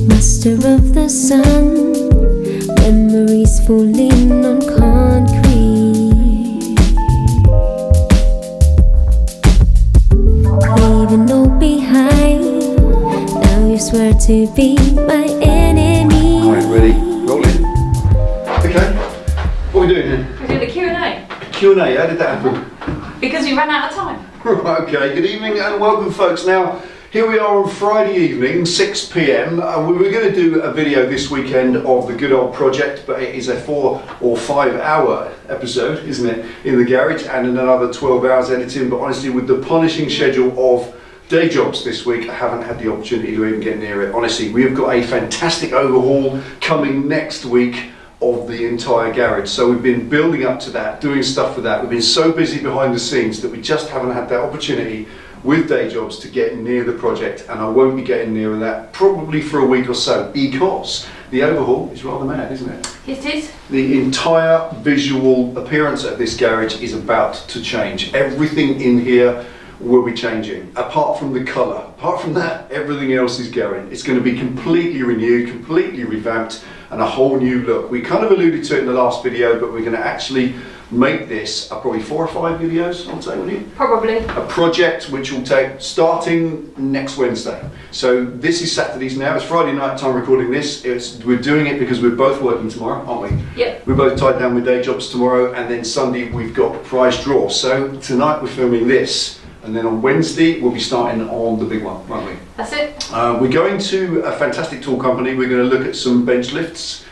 Master of the sun, memories falling on concrete. Leaving all behind, now you swear to be my enemy. Alright, ready, rolling. Okay, what are we doing here? We're doing a Q&A. Q&A, how did that happen? Because we ran out of time. Right, okay, good evening and welcome folks. Now, here we are on Friday evening, 6 p.m. We were going to do a video this weekend of the good old project, but it is a 4 or 5 hour episode, isn't it, in the garage, and in another 12 hours editing. But honestly, with the punishing schedule of day jobs this week, I haven't had the opportunity to even get near it. Honestly, we have got a fantastic overhaul coming next week of the entire garage. So we've been building up to that, doing stuff with that. We've been so busy behind the scenes that we just haven't had that opportunity with day jobs to get near the project, and I won't be getting nearer that probably for a week or so, because the overhaul is rather mad, isn't it? It is. The entire visual appearance of this garage is about to change. Everything in here will be changing, apart from the colour. Apart from that, everything else is going. It's going to be completely renewed, completely revamped, and a whole new look. We kind of alluded to it in the last video, but we're going to actually make this probably 4 or 5 videos, I would say, wouldn't you? Probably. A project which will take starting next Wednesday. So this is Saturdays now. It's Friday night time recording this. We're doing it because we're both working tomorrow, aren't we? Yep. We're both tied down with day jobs tomorrow, and then Sunday we've got the prize draw. So tonight we're filming this, and then on Wednesday we'll be starting on the big one, won't we? That's it. We're going to a fantastic tool company. We're going to look at some bench lifts,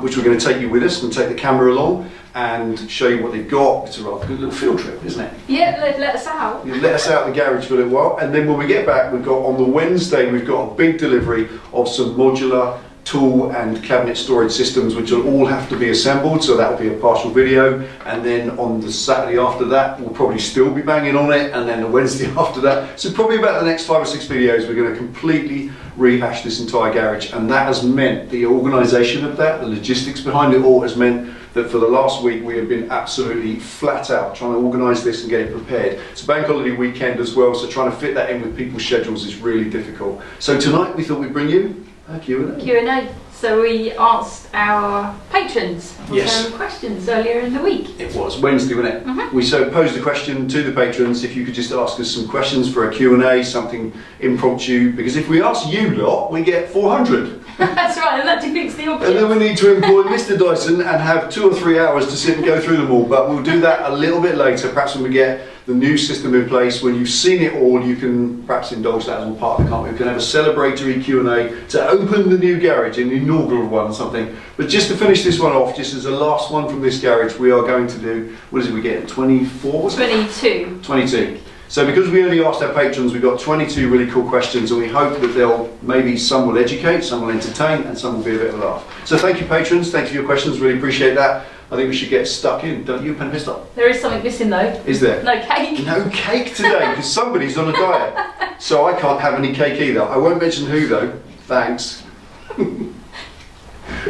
which we're going to take you with us and take the camera along and show you what they've got. It's a rather good little field trip, isn't it? Yeah, let us out. You let us out of the garage for a little while, and then when we get back, we've got on the Wednesday, we've got a big delivery of some modular tool and cabinet storage systems, which will all have to be assembled, so that will be a partial video. And then on the Saturday after that, we'll probably still be banging on it, and then the Wednesday after that. So probably about the next 5 or 6 videos, we're going to completely rehash this entire garage, and that has meant the organisation of that, the logistics behind it all, has meant that for the last week we have been absolutely flat out trying to organise this and get it prepared. It's a bank holiday weekend as well, so trying to fit that in with people's schedules is really difficult. So tonight we thought we'd bring you a Q&A. Q&A. So we asked our patrons Yes. some questions earlier in the week. It was Wednesday, wasn't it? Mm-hmm. We so posed a question to the patrons, if you could just ask us some questions for a Q&A, something impromptu, because if we ask you lot, we get 400. That's right, and that defeats the object. And then we need to employ Mr. Dyson and have 2 or 3 hours to sit and go through them all, but we'll do that a little bit later, perhaps when we get the new system in place. When you've seen it all, you can perhaps indulge that as one part of it, can't we? We can have a celebratory Q&A to open the new garage, an inaugural one or something. But just to finish this one off, just as the last one from this garage, we are going to do, what is it we get, 24? 22. 22. So because we only asked our patrons, we've got 22 really cool questions, and we hope that maybe some will educate, some will entertain, and some will be a bit of a laugh. So thank you patrons, thank you for your questions, really appreciate that. I think we should get stuck in, don't you, Pen Pistol? There is something missing though. Is there? No cake. No cake today, because somebody's on a diet. So I can't have any cake either. I won't mention who though, thanks.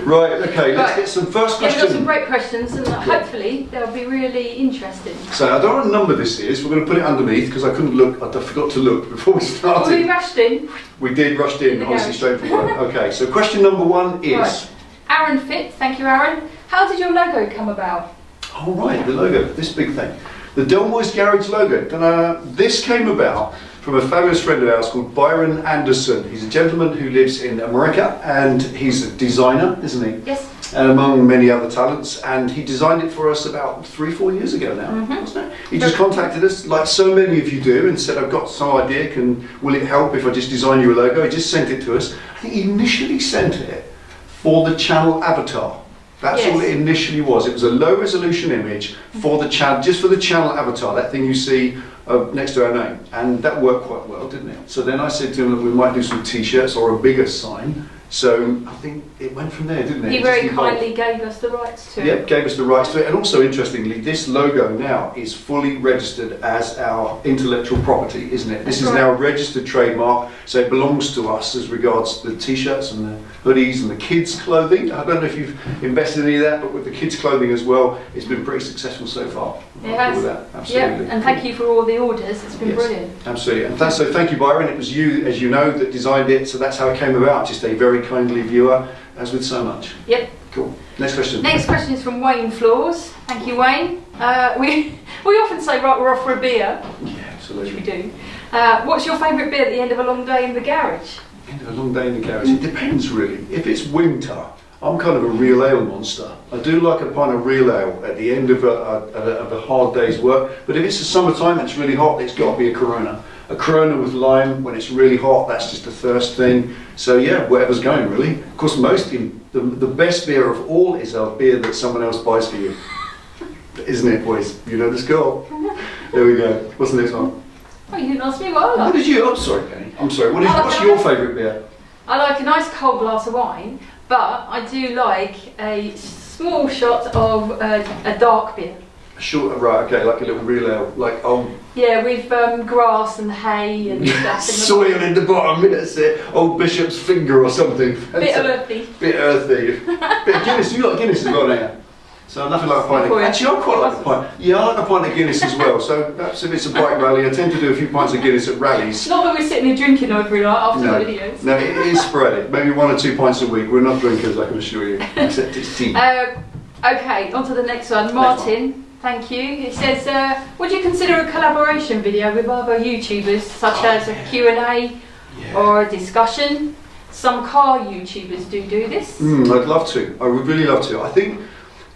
Right, okay, let's get some first Yeah, we've got some questions. great questions, and hopefully they'll be really interesting. So I don't know what number this is, we're going to put it underneath, because I couldn't look, I forgot to look before we started. We rushed in. We did, rushed in, the honestly, garage. straight for work. Okay, so question number 1 is... Right. Aaron Fit, thank you Aaron. How did your logo come about? Oh right, the logo, this big thing. The Delboy's Garage logo. This came about from a fabulous friend of ours called Byron Anderson. He's a gentleman who lives in America, and he's a designer, isn't he? Yes. And among many other talents, and he designed it for us about 3-4 years ago now, wasn't it? He just contacted us, like so many of you do, and said, I've got some idea, will it help if I just design you a logo? He just sent it to us. I think he initially sent it for the channel avatar. That's all it initially was. It was a low resolution image for the channel, just for the channel avatar, that thing you see next to our name. And that worked quite well, didn't it? So then I said to him that we might do some t-shirts or a bigger sign. So I think it went from there, didn't it? He very kindly gave us the rights to it. Yep, gave us the rights to it. And also, interestingly, this logo now is fully registered as our intellectual property, isn't it? This is now a registered trademark, so it belongs to us as regards the t-shirts and the hoodies and the kids' clothing. I don't know if you've invested in any of that, but with the kids' clothing as well, it's been pretty successful so far. It has. Absolutely. Yep. And thank you for all the orders. It's been brilliant. Absolutely. And so thank you, Byron. It was you, as you know, that designed it. So that's how it came about. Just a very kindly viewer, as with so much. Yep. Cool. Next question. Next question is from Wayne Floors. Thank you, Wayne. We often say, right, we're off for a beer. Yeah, absolutely. Which we do. What's your favourite beer at the end of a long day in the garage? End of a long day in the garage. It depends, really. If it's winter, I'm kind of a real ale monster. I do like a pint of real ale at the end of a hard day's work. But if it's the summertime and it's really hot, it's got to be a Corona. A Corona with lime when it's really hot. That's just a thirst thing. So yeah, whatever's going really. Of course, the best beer of all is a beer that someone else buys for you, isn't it, boys? You know the score. There we go. What's the next one? Oh, you didn't ask me what I like. What did you? I'm sorry, Penny. I'm sorry. What's your favourite beer? I like a nice cold glass of wine, but I do like a small shot of a dark beer. Short, right? Okay, like a little real ale, like old. Yeah, with grass and hay and stuff. Soil in the bottom. That's it. Old Bishop's finger or something. Bit earthy. Bit earthy. Bit of Guinness. You like Guinness as well, don't you? So nothing like a pint of... Actually, I quite like a pint. Yeah, I like a pint of Guinness as well. So perhaps if it's a bike rally, I tend to do a few pints of Guinness at rallies. Not that we're sitting here drinking every night after the videos. No, it is sporadic. Maybe 1 or 2 pints a week. We're not drinkers, I can assure you. Except it's tea. Okay, on to the next one. Martin, thank you. He says, would you consider a collaboration video with other YouTubers, such as a Q&A or a discussion? Some car YouTubers do this. I'd love to. I would really love to. I think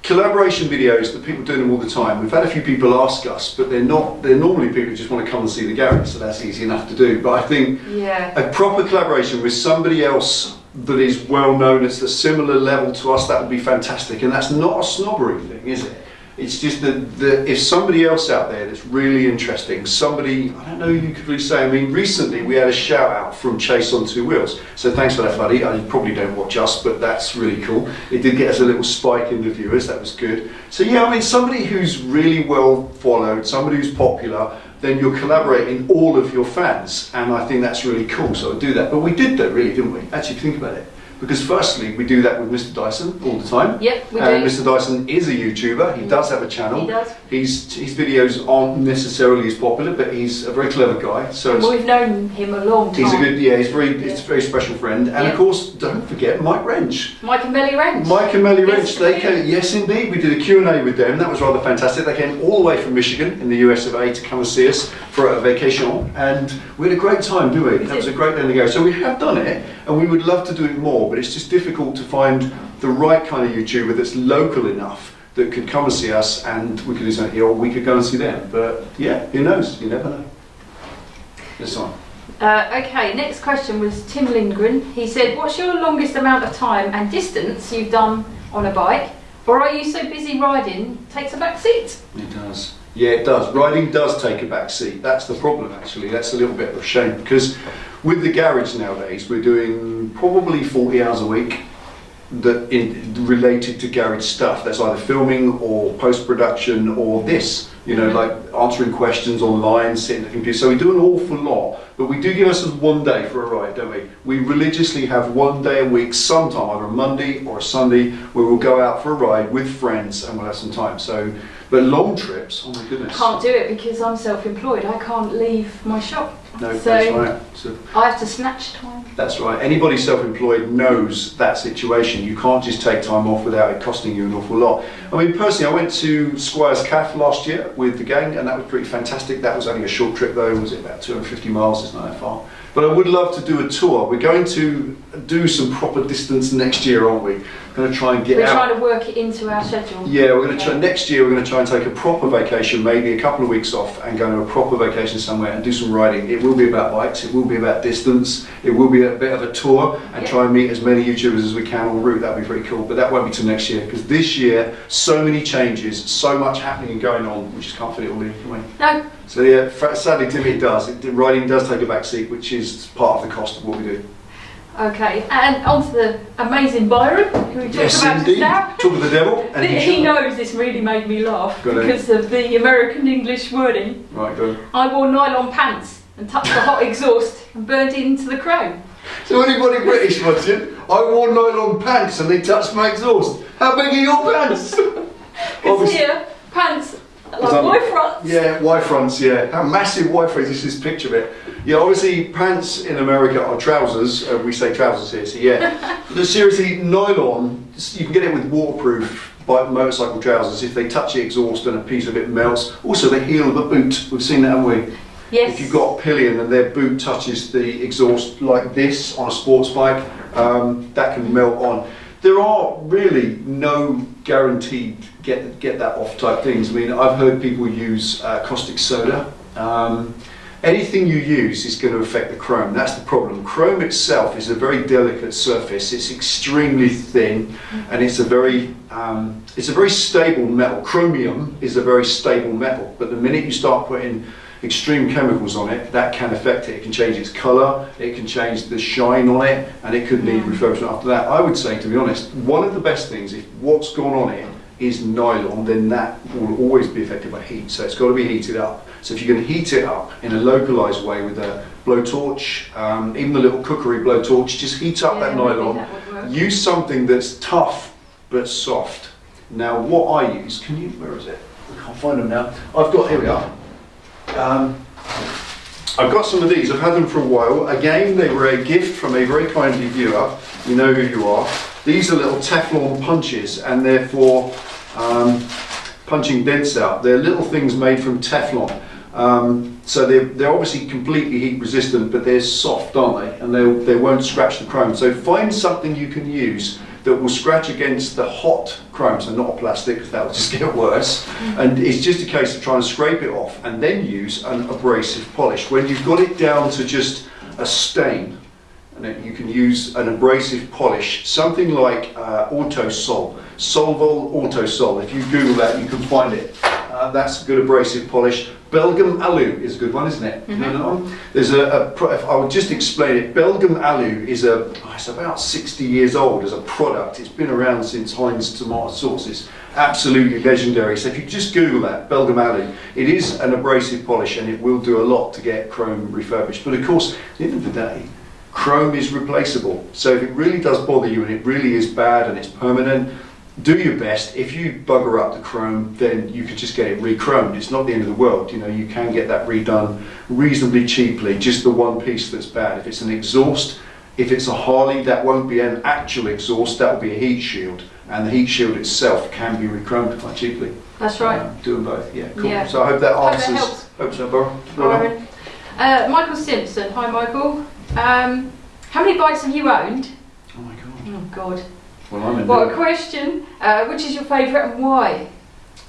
collaboration videos, that people do them all the time. We've had a few people ask us, but they're normally people who just want to come and see the garage, so that's easy enough to do. But I think a proper collaboration with somebody else that is well known, it's a similar level to us, that would be fantastic. And that's not a snobbery thing, is it? It's just that if somebody else out there that's really interesting, somebody, I don't know who you could really say, I mean, recently we had a shout out from Chase on 2 Wheels. So thanks for that, buddy. I probably don't watch us, but that's really cool. It did get us a little spike in the viewers, that was good. So yeah, I mean, somebody who's really well followed, somebody who's popular, then you're collaborating all of your fans. And I think that's really cool, so I'd do that. But we did that really, didn't we? Actually, think about it. Because firstly, we do that with Mr. Dyson all the time. Yep, we do. Mr. Dyson is a YouTuber. He does have a channel. He does. His videos aren't necessarily as popular, but he's a very clever guy. So we've known him a long time. He's a good, he's a very special friend. And of course, don't forget Mike Wrench. Mike and Melly Wrench. Mike and Melly Wrench. They came, yes indeed, we did a Q&A with them. That was rather fantastic. They came all the way from Michigan in the US of A to come and see us for a vacation. And we had a great time, didn't we? That was a great day to go. So we have done it, and we would love to do it more, but it's just difficult to find the right kind of YouTuber that's local enough that could come and see us, and we could do something here, or we could go and see them. But yeah, who knows? You never know. This one. Okay, next question was Tim Lindgren. He said, what's your longest amount of time and distance you've done on a bike? Or are you so busy riding, takes a back seat? It does. Yeah, it does. Riding does take a back seat. That's the problem, actually. That's a little bit of a shame, because with the garage nowadays, we're doing probably 40 hours a week related to garage stuff. That's either filming or post-production or this, you know, like answering questions online, sitting at the computer. So we do an awful lot, but we do give ourselves 1 day for a ride, don't we? We religiously have 1 day a week, sometime, either a Monday or a Sunday, where we'll go out for a ride with friends and we'll have some time. So, but long trips, oh my goodness. Can't do it because I'm self-employed. I can't leave my shop. No, so that's right. So I have to snatch time. That's right. Anybody self-employed knows that situation. You can't just take time off without it costing you an awful lot. I mean, personally, I went to Squires Calf last year with the gang, and that was pretty fantastic. That was only a short trip though. Was it about 250 miles? It's not that far. But I would love to do a tour. We're going to do some proper distance next year, aren't we? We're going to try and get out. We're trying to work it into our schedule. Yeah, we're going to try, next year we're going to try and take a proper vacation, maybe a couple of weeks off, and go on a proper vacation somewhere and do some riding. It will be about bikes, it will be about distance, it will be a bit of a tour, and try and meet as many YouTubers as we can en route. That'd be pretty cool, but that won't be till next year, because this year, so many changes, so much happening and going on, we just can't fit it all in, can we? No. So yeah, sadly to me it does. Riding does take a back seat, which is part of the cost of what we do. Okay, and on to the amazing Byron, who we talked about just now. Talk of the devil. And he knows this really made me laugh because of the American English wording. Right, go on. I wore nylon pants and touched the hot exhaust and burned it into the chrome. So anybody British watching, I wore nylon pants and they touched my exhaust. How big are your pants? Because here, pants Like Y fronts? Yeah, Y fronts, yeah. How massive Y fronts, this is picture of it. Yeah, obviously pants in America are trousers, we say trousers here, so yeah. But seriously, nylon, you can get it with waterproof motorcycle trousers. If they touch the exhaust and a piece of it melts. Also the heel of a boot, we've seen that, haven't we? Yes. If you've got a pillion and their boot touches the exhaust like this on a sports bike, that can melt on. There are really no guaranteed get that off type things. I mean, I've heard people use caustic soda. Anything you use is going to affect the chrome. That's the problem. Chrome itself is a very delicate surface. It's extremely thin, and it's a very stable metal. Chromium is a very stable metal, but the minute you start putting extreme chemicals on it, that can affect it. It can change its colour, it can change the shine on it, and it could need refurbishment after that. I would say, to be honest, one of the best things, if what's gone on it is nylon, then that will always be affected by heat. So it's got to be heated up. So if you can heat it up in a localised way with a blowtorch, even the little cookery blowtorch, just heat up that nylon. Use something that's tough but soft. Now what I use, where is it? I can't find them now. Here we are. I've got some of these. I've had them for a while. Again, they were a gift from a very kindly viewer. You know who you are. These are little Teflon punches, and they're for punching dents out. They're little things made from Teflon. So they're obviously completely heat resistant, but they're soft, aren't they? And they won't scratch the chrome. So find something you can use that will scratch against the hot chrome, so not a plastic, because that will just get worse. And it's just a case of trying to scrape it off and then use an abrasive polish. When you've got it down to just a stain, and then you can use an abrasive polish, something like Autosol, Solvol Autosol. If you Google that, you can find it. That's a good abrasive polish. Belgium Alu is a good one, isn't it? You know that one? There's I would just explain it. Belgium Alu is it's about 60 years old as a product. It's been around since Heinz tomato sauce. It's absolutely legendary. So if you just Google that, Belgium Alu, it is an abrasive polish, and it will do a lot to get chrome refurbished. But of course, at the end of the day, chrome is replaceable. So if it really does bother you and it really is bad and it's permanent, do your best. If you bugger up the chrome, then you could just get it re-chromed. It's not the end of the world. You know, you can get that redone reasonably cheaply, just the one piece that's bad. If it's an exhaust, if it's a Harley, that won't be an actual exhaust, that will be a heat shield. And the heat shield itself can be re-chromed quite cheaply. That's right. Do them both, yeah, cool. Yeah. So I hope that answers. helps. Hope so, Byron. Michael Simpson, hi Michael. How many bikes have you owned? Oh my God. Oh God. Well, I'm What a question. Which is your favourite and why?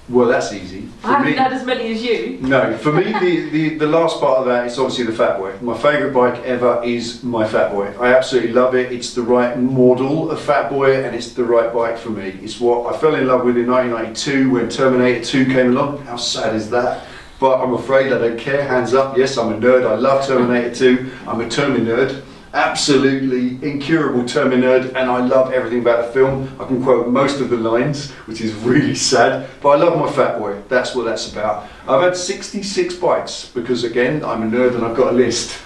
Well, that's easy. I haven't had as many as you. No, for me, the last part of that is obviously the Fat Boy. My favourite bike ever is my Fat Boy. I absolutely love it. It's the right model of Fat Boy, and it's the right bike for me. It's what I fell in love with in 1992 when Terminator 2 came along. How sad is that? But I'm afraid I don't care. Hands up. Yes, I'm a nerd. I love Terminator 2. I'm a Termi nerd. Absolutely incurable Termi nerd, and I love everything about the film. I can quote most of the lines, which is really sad, but I love my Fat Boy. That's what that's about. I've had 66 bikes because, again, I'm a nerd and I've got a list.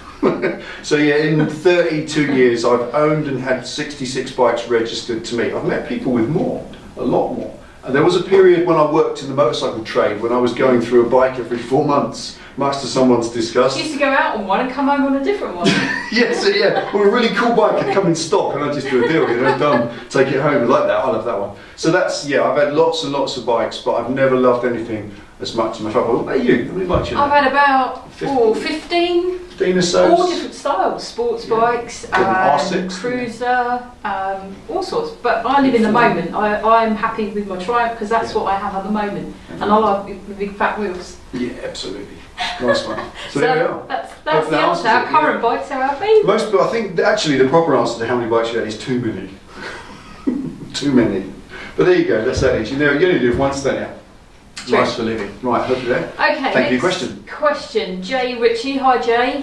So yeah, in 32 years I've owned and had 66 bikes registered to me. I've met people with more, a lot more. And there was a period when I worked in the motorcycle trade when I was going through a bike every 4 months, much to someone's disgust. You used to go out on one and come home on a different one. Yes, yeah. Well, a really cool bike had come in stock, and I just do a deal, you know, done, take it home. I like that. I love that one. So that's, yeah, I've had lots and lots of bikes, but I've never loved anything as much as my Fat Boy. What about you? How many bikes you I've had about 15. 15 or so. All different styles, sports bikes, R6, cruiser, all sorts. But I live in the moment. I'm happy with my Triumph because that's what I have at the moment, and I like the big fat wheels. Yeah, absolutely. Nice one. So there we are. That's the answer. Our current bikes are happy. Most, but I think actually the proper answer to how many bikes you had is too many. Too many. But there you go. That's that age. You only live once, don't you? True. Nice for living. Right, hope you're there. Okay, thank you. Question. Jay Ritchie. Hi Jay.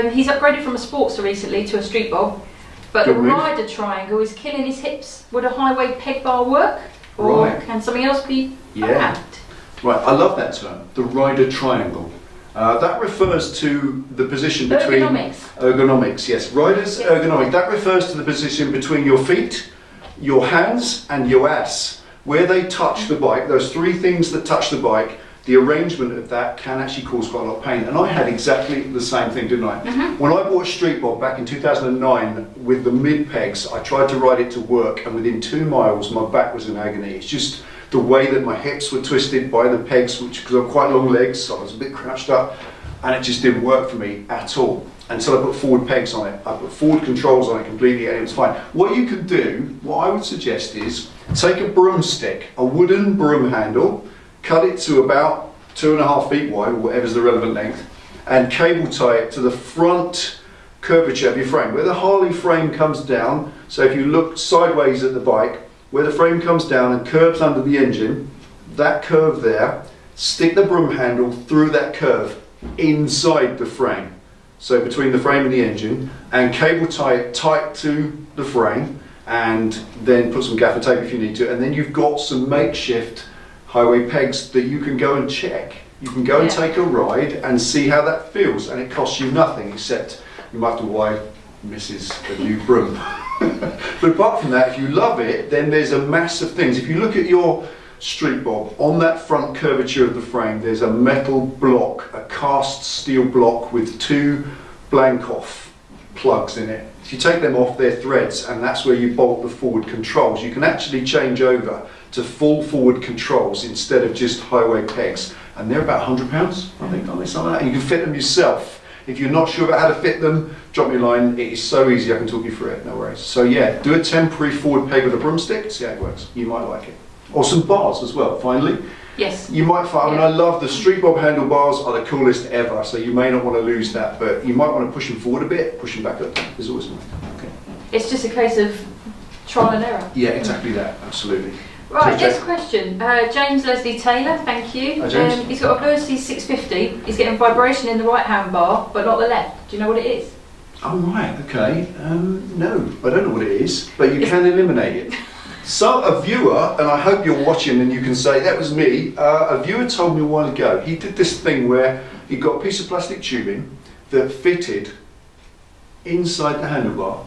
He's upgraded from a Sportster recently to a Street Bob, but the rider triangle is killing his hips. Would a highway peg bar work? Or can something else be found? Right, I love that term, the rider triangle. That refers to the position between... Ergonomics, yes. Rider's ergonomic. That refers to the position between your feet, your hands and your ass. Where they touch the bike, those three things that touch the bike, the arrangement of that can actually cause quite a lot of pain. And I had exactly the same thing, didn't I? When I bought a street bob back in 2009 with the mid pegs, I tried to ride it to work, and within 2 miles my back was in agony. It's just the way that my hips were twisted by the pegs, which, because I've quite long legs, so I was a bit crouched up, and it just didn't work for me at all. Until I put forward pegs on it. I put forward controls on it completely, and it was fine. What you can do, what I would suggest is, take a broomstick, a wooden broom handle, cut it to about 2.5 feet wide, or whatever's the relevant length, and cable tie it to the front curvature of your frame, where the Harley frame comes down. So if you look sideways at the bike, where the frame comes down and curves under the engine, that curve there, stick the broom handle through that curve inside the frame. So between the frame and the engine, and cable tie it tight to the frame, and then put some gaffer tape if you need to, and then you've got some makeshift highway pegs that you can go and check. You can go and take a ride and see how that feels, and it costs you nothing except you might have to buy Mrs. a new broom. But apart from that, if you love it, then there's a mass of things. If you look at your street bob, on that front curvature of the frame, there's a metal block, a cast steel block with 2 blank-off plugs in it. If you take them off, they're threads, and that's where you bolt the forward controls. You can actually change over to full forward controls instead of just highway pegs, and they're about £100, I think, on something like that. You can fit them yourself. If you're not sure about how to fit them, drop me a line. It is so easy, I can talk you through it, no worries. So yeah, do a temporary forward peg with a broomstick, see how it works. You might like it. Or some bars as well, finally. Yes. You might find, I mean, I love the street bob handlebars, are the coolest ever, so you may not want to lose that, but you might want to push them forward a bit, push them back up. There's always one. Okay. It's just a case of trial and error. Yeah, exactly that, absolutely. Right, next question. James Leslie Taylor, thank you. Hi, James. He's got a Versys 650. He's getting vibration in the right hand bar, but not the left. Do you know what it is? Oh, right, okay. No, I don't know what it is, but you can eliminate it. So a viewer, and I hope you're watching and you can say, that was me, a viewer told me a while ago, he did this thing where he got a piece of plastic tubing that fitted inside the handlebar,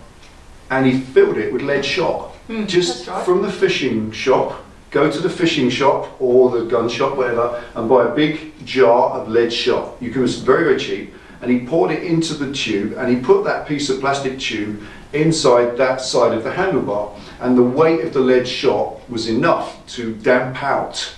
and he filled it with lead shot. Just right. From the fishing shop, go to the fishing shop or the gun shop, whatever, and buy a big jar of lead shot. You can, it's very, very cheap. And he poured it into the tube, and he put that piece of plastic tube inside that side of the handlebar, and the weight of the lead shot was enough to damp out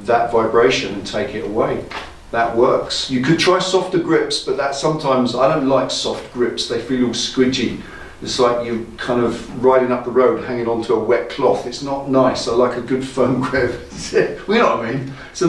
that vibration and take it away. That works. You could try softer grips, but that sometimes, I don't like soft grips, they feel all squidgy. It's like you're kind of riding up the road hanging onto a wet cloth. It's not nice. I like a good firm grip. You know what I mean? So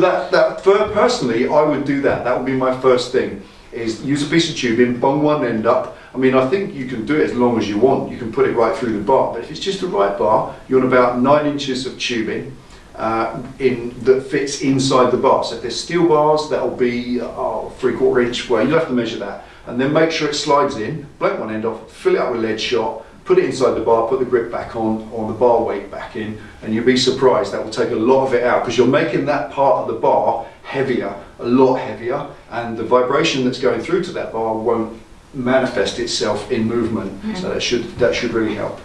personally, I would do that. That would be my first thing, is use a piece of tubing, bung one end up. I mean, I think you can do it as long as you want. You can put it right through the bar. But if it's just the right bar, you're on about 9 inches of tubing that fits inside the bar. So if there's steel bars, that'll be 3/4 inch. Well, you'll have to measure that. And then make sure it slides in, blank one end off, fill it up with lead shot, put it inside the bar, put the grip back on, or the bar weight back in, and you'll be surprised. That will take a lot of it out, because you're making that part of the bar heavier, a lot heavier, and the vibration that's going through to that bar won't manifest itself in movement. So that should really help.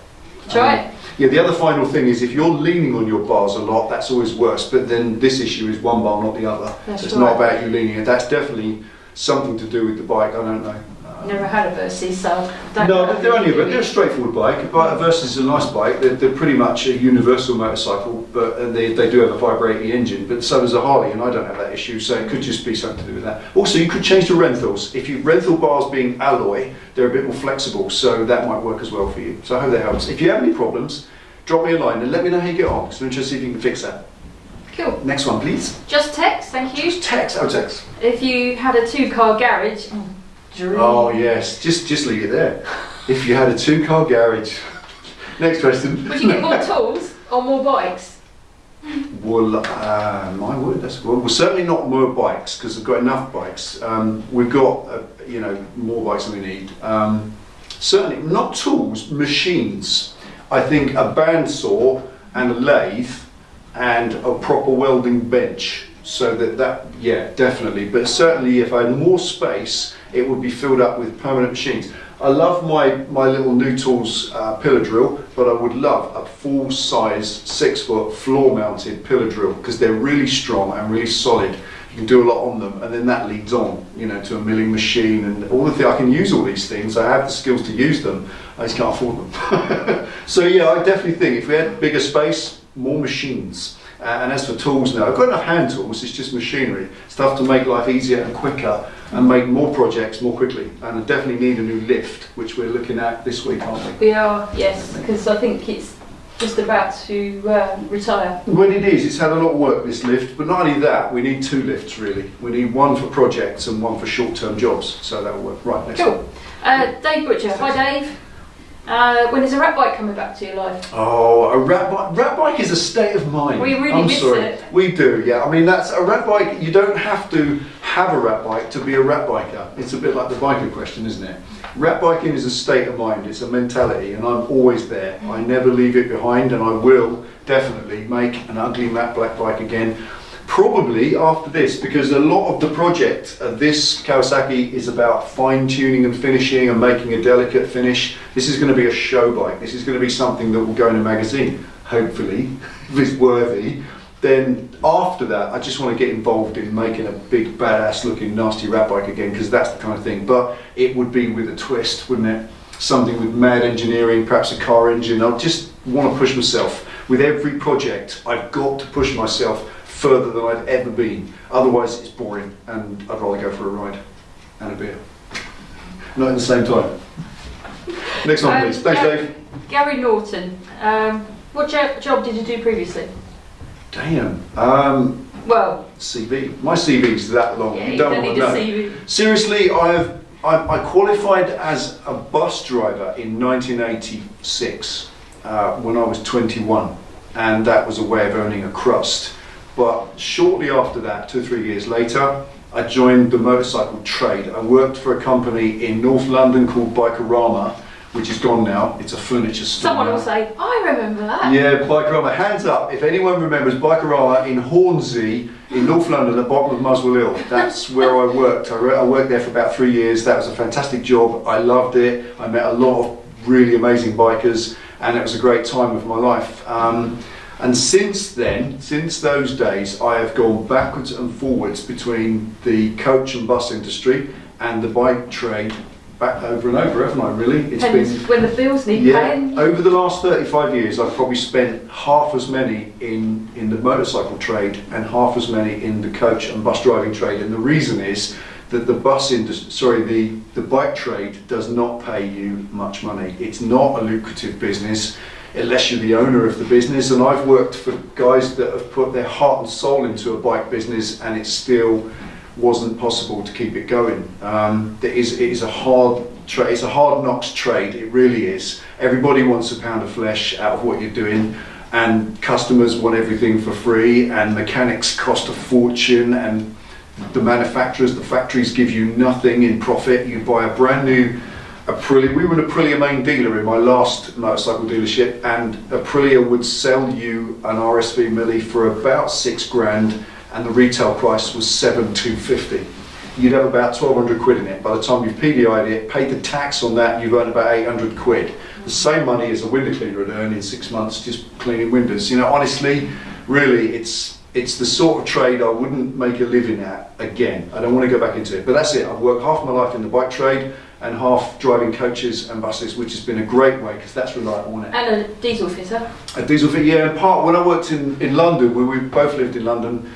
Try it. Yeah, the other final thing is, if you're leaning on your bars a lot, that's always worse, but then this issue is one bar, not the other. That's it's right. not about you leaning, and that's definitely something to do with the bike, I don't know. Never had a Versys, so don't No, know. they're a straightforward bike. But Versys is a nice bike. They're pretty much a universal motorcycle, but they do have a vibrating engine. But so does a Harley, and I don't have that issue, so it could just be something to do with that. Also, you could change the renthals. If you renthal bars being alloy, they're a bit more flexible, so that might work as well for you. So I hope that helps. If you have any problems, drop me a line and let me know how you get on, because I'm interested if you can fix that. Cool. Next one, please. Just text, thank you. Just text. Oh, text. If you had a 2-car garage, dream. Oh yes, just leave it there. If you had a 2-car garage. Next question. Would you get more tools or more bikes? Well, my word, that's good. Well, certainly not more bikes, because I've got enough bikes. We've got, more bikes than we need. Certainly not tools, machines. I think a bandsaw and a lathe and a proper welding bench. So yeah, definitely. But certainly, if I had more space, it would be filled up with permanent machines. I love my little New Tools pillar drill, but I would love a full-size 6-foot floor-mounted pillar drill, because they're really strong and really solid. You can do a lot on them, and then that leads on, you know, to a milling machine and all the things. I can use all these things. I have the skills to use them. I just can't afford them. So yeah, I definitely think if we had bigger space, more machines. And as for tools now, I've got enough hand tools. It's just machinery, stuff to make life easier and quicker, and make more projects more quickly. And I definitely need a new lift, which we're looking at this week, aren't we? We are, yes, because I think it's just about to retire. Well, it is. It's had a lot of work, this lift, but not only that, we need 2 lifts really. We need one for projects and one for short-term jobs, so that will work. Right, next Cool. Dave Butcher. Hi, Dave. When is a rat bike coming back to your life? Oh, a rat bike. Rat bike is a state of mind. We really miss it. We do, yeah. I mean, that's a rat bike. You don't have to have a rat bike to be a rat biker. It's a bit like the biker question, isn't it? Rat biking is a state of mind. It's a mentality, and I'm always there. I never leave it behind, and I will definitely make an ugly matte black bike again. Probably after this, because a lot of the project of this Kawasaki is about fine-tuning and finishing and making a delicate finish. This is going to be a show bike. This is going to be something that will go in a magazine, hopefully, if it's worthy. Then after that, I just want to get involved in making a big, badass-looking, nasty rat bike again, because that's the kind of thing. But it would be with a twist, wouldn't it? Something with mad engineering, perhaps a car engine. I just want to push myself. With every project, I've got to push myself further than I've ever been. Otherwise it's boring, and I'd rather go for a ride and a beer. Not at the same time. Next one please. Thanks Dave. Gary Norton. What job did you do previously? Damn. Well, CV. My CV's that long. yeah, You don't want to know. CV. Seriously, I qualified as a bus driver in 1986 when I was 21, and that was a way of earning a crust. But shortly after that, 2 or 3 years later, I joined the motorcycle trade. I worked for a company in North London called Bikerama, which is gone now. It's a furniture store. Someone now. will say, I remember that. Yeah, Bikerama. Hands up if anyone remembers Bikerama in Hornsey in North London at the bottom of Muswell Hill. That's where I worked. I worked there for about 3 years. That was a fantastic job. I loved it. I met a lot of really amazing bikers, and it was a great time of my life. And since then, since those days, I have gone backwards and forwards between the coach and bus industry and the bike trade, back over and over, haven't I, really? It's Depends when the bills need paying. Over the last 35 years, I've probably spent half as many in the motorcycle trade and half as many in the coach and bus driving trade. And the reason is that the bike trade does not pay you much money. It's not a lucrative business unless you're the owner of the business, and I've worked for guys that have put their heart and soul into a bike business, and it still wasn't possible to keep it going. It is a hard trade. It's a hard knocks trade. It really is. Everybody wants a pound of flesh out of what you're doing, and customers want everything for free, and mechanics cost a fortune, and the manufacturers, the factories give you nothing in profit. You buy a brand new Aprilia. We were an Aprilia main dealer in my last motorcycle dealership, and Aprilia would sell you an RSV Millie for about 6 grand, and the retail price was 7,250. You'd have about 1,200 quid in it. By the time you've PDI'd it, paid the tax on that, you've earned about 800 quid. The same money as a window cleaner would earn in 6 months just cleaning windows. You know, honestly, really, it's the sort of trade I wouldn't make a living at again. I don't want to go back into it, but that's it. I've worked half my life in the bike trade and half driving coaches and buses, which has been a great way, because that's reliable, isn't it? And a diesel fitter. A diesel fitter, yeah. In part, when I worked in London, when we both lived in London,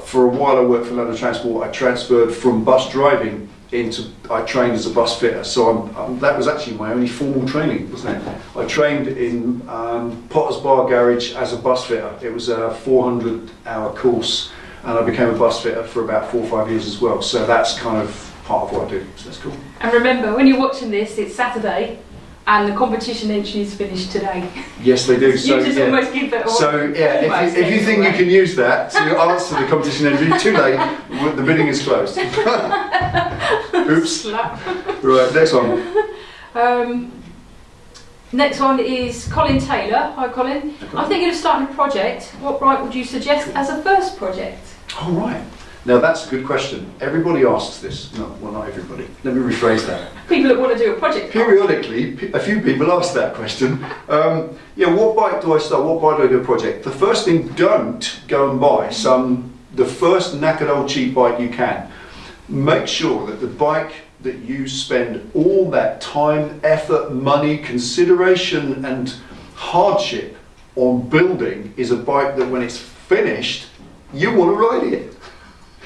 for a while I worked for London Transport. I transferred from bus driving I trained as a bus fitter, so that was actually my only formal training, wasn't it? I trained in Potter's Bar Garage as a bus fitter. It was a 400-hour course, and I became a bus fitter for about 4 or 5 years as well. So that's kind of part of what I do. So that's cool. And remember, when you're watching this, it's Saturday, and the competition entries finished today. Yes, they do. So, you just almost give that away. So yeah, if you think you can use that to answer the competition entry, too late. The bidding is closed. Oops. Slap. Right, next one. Next one is Colin Taylor. Hi, Colin. Okay. I'm thinking of starting a project. What bike would you suggest as a first project? All right. Now that's a good question. Everybody asks this. No, well, not everybody. Let me rephrase that. People that want to do a project. Periodically, a few people ask that question. Yeah, what bike do I start? What bike do I do a project? The first thing, don't go and buy some the first knackered old cheap bike you can. Make sure that the bike that you spend all that time, effort, money, consideration and hardship on building is a bike that when it's finished, you want to ride it.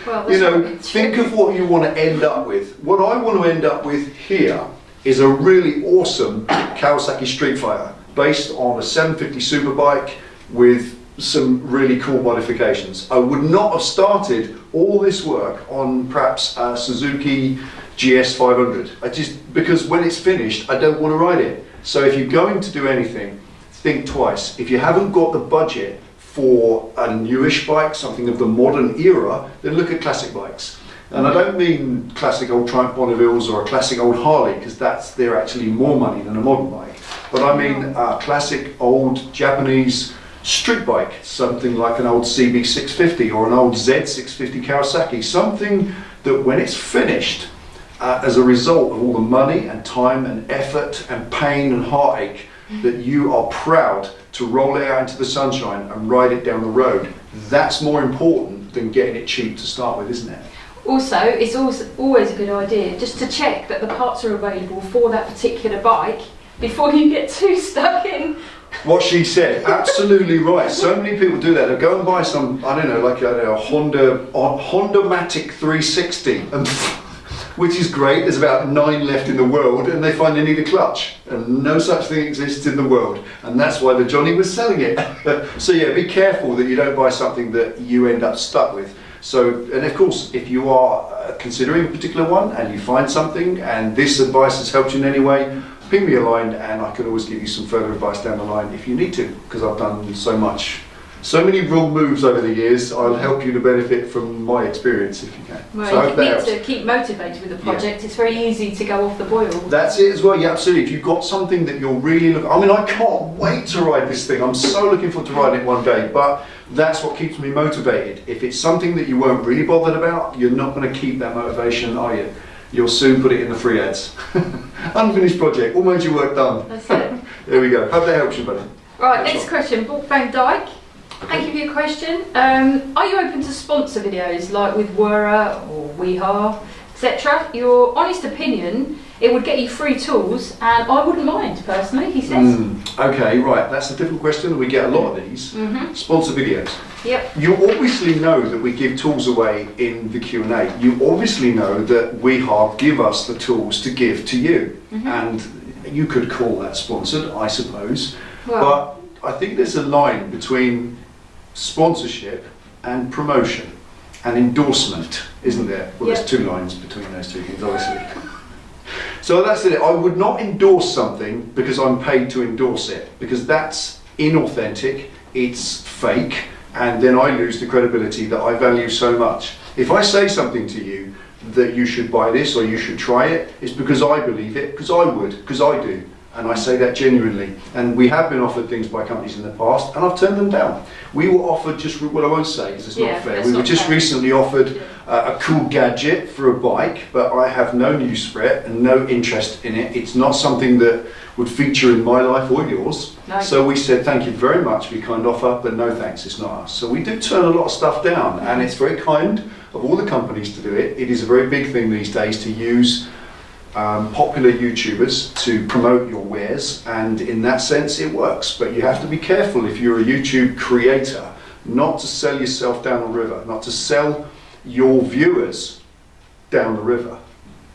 Well, you know, think of what you want to end up with. What I want to end up with here is a really awesome Kawasaki Street Fighter based on a 750 Superbike with some really cool modifications. I would not have started all this work on perhaps a Suzuki GS500. Because when it's finished, I don't want to ride it. So if you're going to do anything, think twice. If you haven't got the budget for a newish bike, something of the modern era, then look at classic bikes. And I don't mean classic old Triumph Bonnevilles or a classic old Harley, because they're actually more money than a modern bike. But I mean a classic old Japanese street bike, something like an old CB650 or an old Z650 Kawasaki, something that when it's finished, as a result of all the money and time and effort and pain and heartache, that you are proud to roll it out into the sunshine and ride it down the road. That's more important than getting it cheap to start with, isn't it? Also, it's always a good idea just to check that the parts are available for that particular bike before you get too stuck in. What she said, absolutely right. So many people do that. They'll go and buy some, I don't know, like a Honda-Matic 360, and which is great. There's about 9 left in the world, and they find they need a clutch, and no such thing exists in the world, and that's why the Johnny was selling it. So yeah, be careful that you don't buy something that you end up stuck with. So, and of course, if you are considering a particular one and you find something and this advice has helped you in any way, ping me a line and I can always give you some further advice down the line if you need to, because I've done so many wrong moves over the years. I'll help you to benefit from my experience if you can. Well, so you need to keep motivated with the project. Yeah. It's very easy to go off the boil. That's it as well, yeah, absolutely. If you've got something that you're really looking, I mean, I can't wait to ride this thing. I'm so looking forward to riding it one day, but that's what keeps me motivated. If it's something that you weren't really bothered about, you're not going to keep that motivation, are you? You'll soon put it in the free ads. Unfinished project, all major work done. That's it. There we go. Hope that helps you, buddy. Right, next question, Bob Van Dyke. Thank you for your question. Are you open to sponsor videos like with Wura or Weeha, etc.? Your honest opinion, it would get you free tools, and I wouldn't mind personally, he says. Okay, right, that's a different question. We get a lot of these. Sponsor videos. Yep. You obviously know that we give tools away in the Q&A. You obviously know that Weeha give us the tools to give to you. And you could call that sponsored, I suppose. Well, but I think there's a line between sponsorship and promotion and endorsement, isn't there? Well, there's 2 lines between those 2 things, obviously. So that's it. I would not endorse something because I'm paid to endorse it, because that's inauthentic, it's fake, and then I lose the credibility that I value so much. If I say something to you that you should buy this or you should try it, it's because I believe it, because I would, because I do. And I say that genuinely. And we have been offered things by companies in the past, and I've turned them down. We were offered well, I won't say because it's not fair. We were just recently offered a cool gadget for a bike, but I have no use for it and no interest in it. It's not something that would feature in my life or yours. No. So we said, thank you very much for your kind offer, but no thanks, it's not us. So we do turn a lot of stuff down, and it's very kind of all the companies to do it. It is a very big thing these days to use popular YouTubers to promote your wares, and in that sense it works, but you have to be careful if you're a YouTube creator not to sell yourself down the river, not to sell your viewers down the river,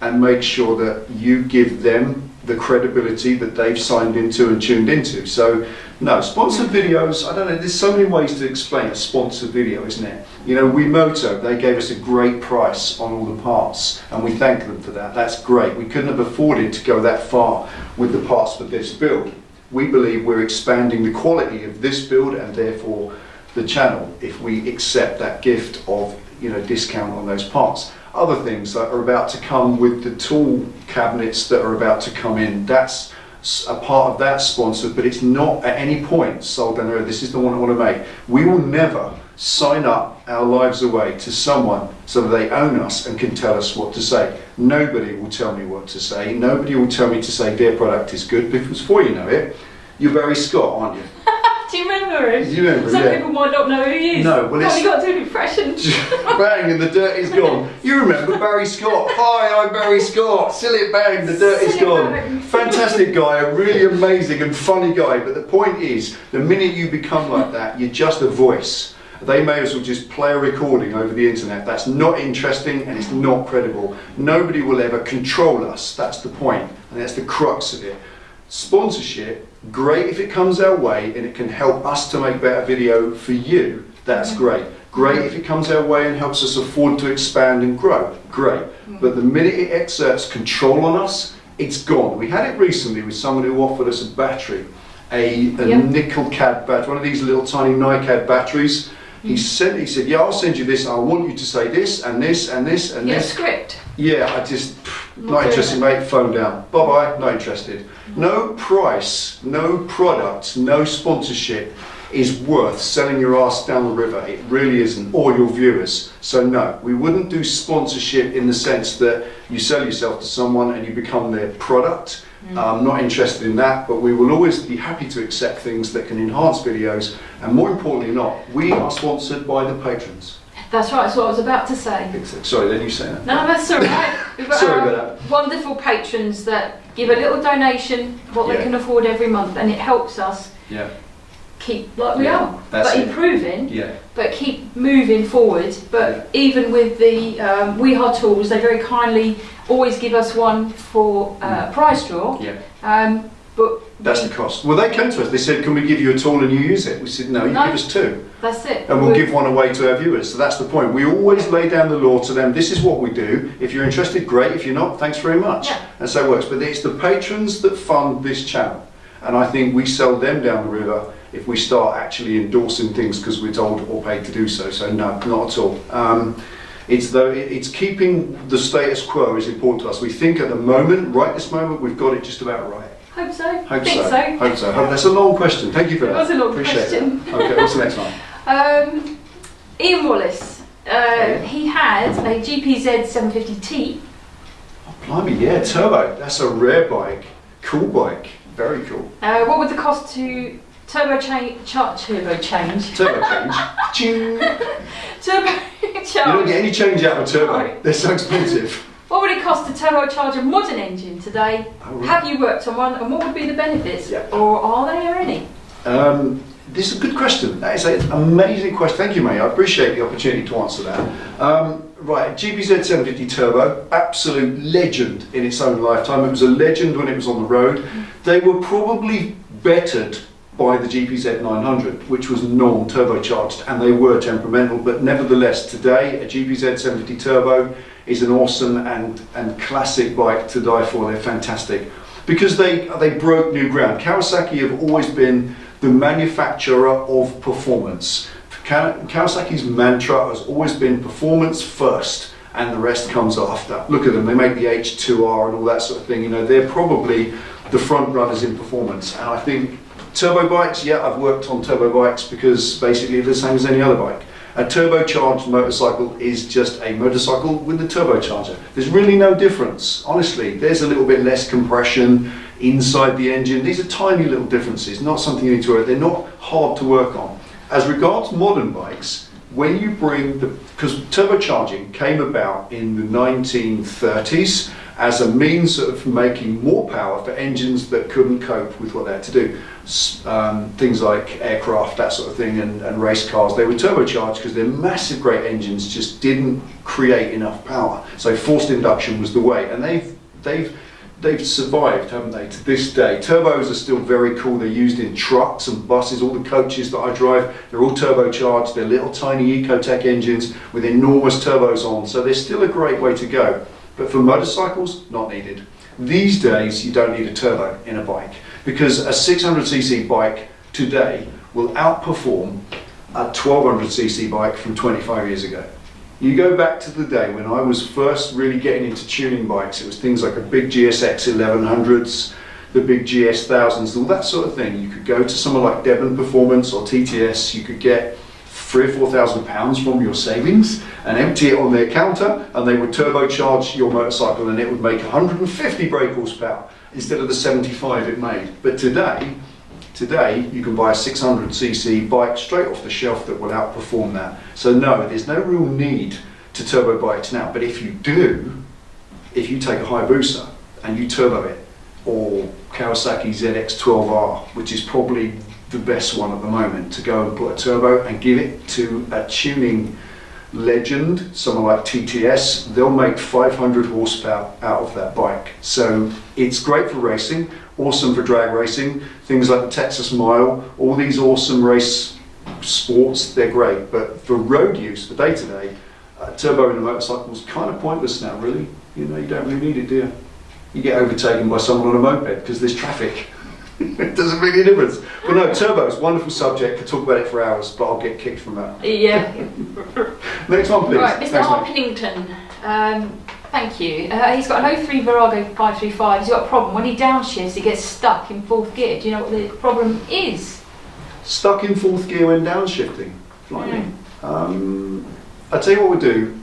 and make sure that you give them the credibility that they've signed into and tuned into. So no, sponsored videos, I don't know, there's so many ways to explain a sponsored video, isn't it? You know, Wemoto, they gave us a great price on all the parts, and we thank them for that. That's great. We couldn't have afforded to go that far with the parts for this build. We believe we're expanding the quality of this build and therefore the channel if we accept that gift of, you know, discount on those parts. Other things that are about to come with the tool cabinets that are about to come in, that's a part of that sponsored, but it's not at any point sold down there, this is the one I want to make. We will never sign up our lives away to someone so that they own us and can tell us what to say. Nobody will tell me what to say. Nobody will tell me to say their product is good, because before you know it, you're Barry Scott, aren't you? Do you remember him? You remember, Some yeah. people might not know who he is. No, well, you got to do an impression. Bang, and the dirt is gone. You remember Barry Scott? Hi, I'm Barry Scott. Silly bang, the dirt is Silly gone. bang. Fantastic guy, a really amazing and funny guy. But the point is, the minute you become like that, you're just a voice. They may as well just play a recording over the internet. That's not interesting and it's not credible. Nobody will ever control us. That's the point, and that's the crux of it. Sponsorship, great if it comes our way and it can help us to make better video for you. That's great. Great if it comes our way and helps us afford to expand and grow. Great. But the minute it exerts control on us, it's gone. We had it recently with someone who offered us a battery, a nickel cad battery, one of these little tiny NiCad batteries. He said, yeah, I'll send you this. I want you to say this and this and this and this. Script. Yeah, I just, not interested, mate, phone down. Bye-bye, not interested. No price, no product, no sponsorship is worth selling your ass down the river. It really isn't, or your viewers. So no, we wouldn't do sponsorship in the sense that you sell yourself to someone and you become their product. I'm not interested in that, but we will always be happy to accept things that can enhance videos, and more importantly not, we are sponsored by the patrons. That's right, that's what I was about to say. Sorry, then you say that. No, that's all right. We've got Sorry about that. wonderful patrons that give a little donation, what they can afford every month, and it helps us keep like we are, but improving, but keep moving forward. But even with the WeHard tools, they very kindly always give us one for prize draw. But that's the cost. Well, they came to us. They said, "Can we give you a tool and you use it?" We said, "No, you give us two." That's it. And we'll give one away to our viewers. So that's the point. We always lay down the law to them. This is what we do. If you're interested, great. If you're not, thanks very much. And so it works. But it's the patrons that fund this channel, and I think we sell them down the river if we start actually endorsing things because we're told or paid to do so. So no, not at all. It's keeping the status quo is important to us. We think at the moment, right this moment, we've got it just about right. Hope so. Hope Think so. so. Hope so. That's a long question. Thank you for that. It was a long Appreciate question. That. Okay, what's the next one? Ian Wallace. He had a GPZ 750T. Oh, blimey, yeah, turbo. That's a rare bike. Cool bike. Very cool. What would the cost to turbo change? Turbo change. Ching. Turbo You charge. don't get any change out of a turbo. Right. They're so expensive. What would it cost to turbocharge a modern engine today? Oh, right. Have you worked on one, and what would be the benefits? Yeah. Or are there any? This is a good question. That is an amazing question. Thank you, mate. I appreciate the opportunity to answer that. Right, GPZ 750 Turbo, absolute legend in its own lifetime. It was a legend when it was on the road. They were probably bettered by the GPZ 900, which was non-turbocharged, and they were temperamental, but nevertheless today a GPZ 750 Turbo is an awesome and classic bike to die for. They're fantastic because they broke new ground. Kawasaki have always been the manufacturer of performance. Kawasaki's mantra has always been performance first and the rest comes after. Look at them, they make the H2R and all that sort of thing. You know, they're probably the front runners in performance, and I think turbo bikes, yeah, I've worked on turbo bikes because basically they're the same as any other bike. A turbocharged motorcycle is just a motorcycle with a turbocharger. There's really no difference, honestly. There's a little bit less compression inside the engine. These are tiny little differences, not something you need to worry. They're not hard to work on. As regards modern bikes, when you bring because turbocharging came about in the 1930s as a means of making more power for engines that couldn't cope with what they had to do. Things like aircraft, that sort of thing, and race cars, they were turbocharged because their massive great engines just didn't create enough power. So forced induction was the way, and they've survived, haven't they, to this day. Turbos are still very cool. They're used in trucks and buses. All the coaches that I drive, they're all turbocharged. They're little tiny Ecotec engines with enormous turbos on, so they're still a great way to go. But for motorcycles, not needed. These days, you don't need a turbo in a bike because a 600cc bike today will outperform a 1200cc bike from 25 years ago. You go back to the day when I was first really getting into tuning bikes, it was things like a big GSX 1100s, the big GS 1000s, all that sort of thing. You could go to someone like Devon Performance or TTS, you could get £3,000 or £4,000 from your savings and empty it on their counter, and they would turbocharge your motorcycle and it would make 150 brake horsepower instead of the 75 it made. But today, Today, you can buy a 600cc bike straight off the shelf that will outperform that. So no, there's no real need to turbo bikes now. But if you do, if you take a Hayabusa and you turbo it, or Kawasaki ZX-12R, which is probably the best one at the moment, to go and put a turbo and give it to a tuning legend, someone like TTS, they'll make 500 horsepower out of that bike. So it's great for racing, awesome for drag racing, things like the Texas Mile, all these awesome race sports, they're great. But for road use, for day-to-day, turbo in a motorcycle is kind of pointless now, really. You know, you don't really need it, do you? You get overtaken by someone on a moped because there's traffic. It doesn't make any difference. But no, turbo is a wonderful subject. Could talk about it for hours, but I'll get kicked from that. Yeah. Next one, please. Right, Mr. Harpennington. Thank you. He's got an 03 Virago 535. He's got a problem. When he downshifts, he gets stuck in 4th gear. Do you know what the problem is? Stuck in 4th gear when downshifting. Blimey. I'll tell you what we'll do.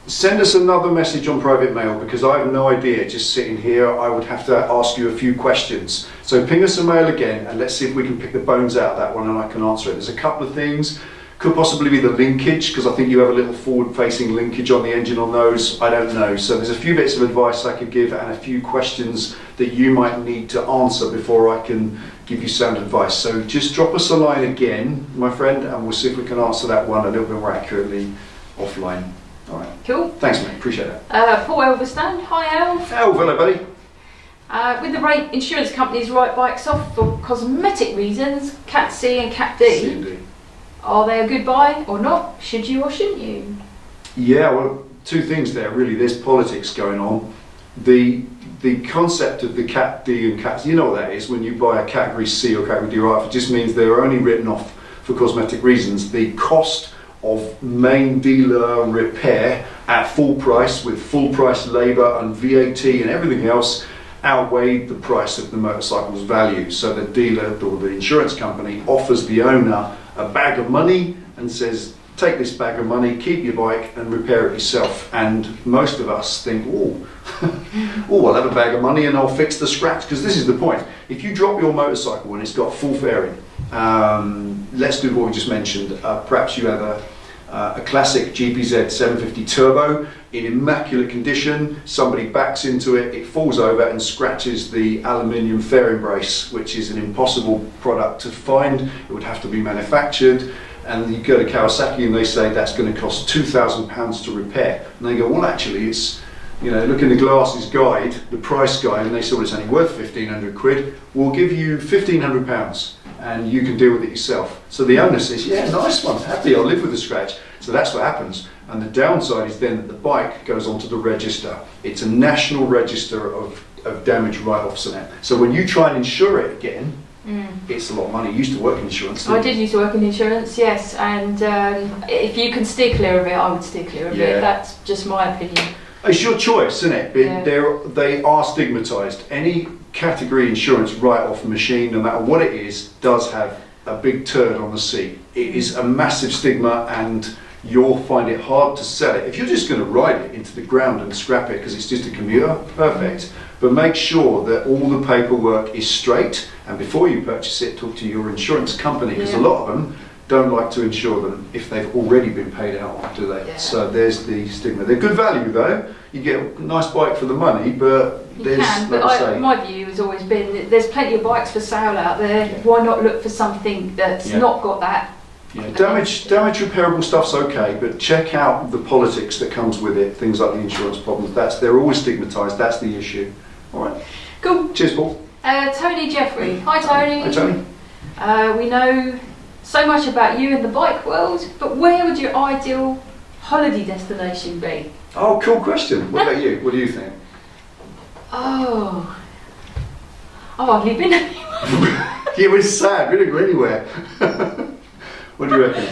Send us another message on private mail, because I have no idea. Just sitting here, I would have to ask you a few questions. So ping us a mail again and let's see if we can pick the bones out of that one and I can answer it. There's a couple of things. Could possibly be the linkage, because I think you have a little forward-facing linkage on the engine on those. I don't know. So there's a few bits of advice I could give and a few questions that you might need to answer before I can give you sound advice. So just drop us a line again, my friend, and we'll see if we can answer that one a little bit more accurately offline. All right. Cool. Thanks, mate. Appreciate that. Paul Elverston. Hi, Elv. Hello, buddy. With the rate insurance companies write bikes off for cosmetic reasons, Cat C and Cat D, C&D. Are they a good buy or not? Should you or shouldn't you? Yeah, well, two things there really. There's politics going on. The concept of the Cat D and Cat, you know what that is. When you buy a Category C or Category D rifle, it just means they're only written off for cosmetic reasons. The cost of main dealer repair at full price, with full price labour and VAT and everything else, outweighed the price of the motorcycle's value. So the dealer or the insurance company offers the owner a bag of money and says, take this bag of money, keep your bike and repair it yourself. And most of us think, oh, I'll have a bag of money and I'll fix the scratch. Because this is the point. If you drop your motorcycle and it's got full fairing, let's do what we just mentioned. Perhaps you have a classic GPZ 750 Turbo in immaculate condition, somebody backs into it, it falls over and scratches the aluminium fairing brace, which is an impossible product to find. It would have to be manufactured, and you go to Kawasaki and they say that's going to cost £2,000 to repair, and they go, well, actually it's, you know, look in the Glasses guide, the price guide, and they say, well, it's only worth 1,500 quid, we'll give you £1,500 and you can deal with it yourself. So the owner says, yeah, nice one, happy, I'll live with the scratch. So that's what happens. And the downside is then that the bike goes onto the register. It's a national register of damage write-offs in it. So when you try and insure it again, it's a lot of money. You used to work in insurance, didn't you? I did used to work in insurance, yes, and if you can steer clear of it, I would steer clear of it. That's just my opinion. It's your choice, isn't it? But they are stigmatised. Any category insurance write-off machine, no matter what it is, does have a big turd on the seat. It is a massive stigma, and you'll find it hard to sell it. If you're just going to ride it into the ground and scrap it because it's just a commuter, perfect. But make sure that all the paperwork is straight, and before you purchase it, talk to your insurance company, because a lot of them don't like to insure them if they've already been paid out, do they? So there's the stigma. They're good value though. You get a nice bike for the money, but my view has always been that there's plenty of bikes for sale out there. Why not look for something that's not got that? Damage repairable stuff's okay, but check out the politics that comes with it. Things like the insurance problems. They're always stigmatised. That's the issue. All right. Cool. Cheers, Paul. Tony Jeffrey. Hi, Tony. Hi, Tony. We know so much about you in the bike world, but where would your ideal holiday destination be? Oh, cool question. What about you? What do you think? I've hardly been anywhere. It was sad. We didn't go anywhere. What do you reckon?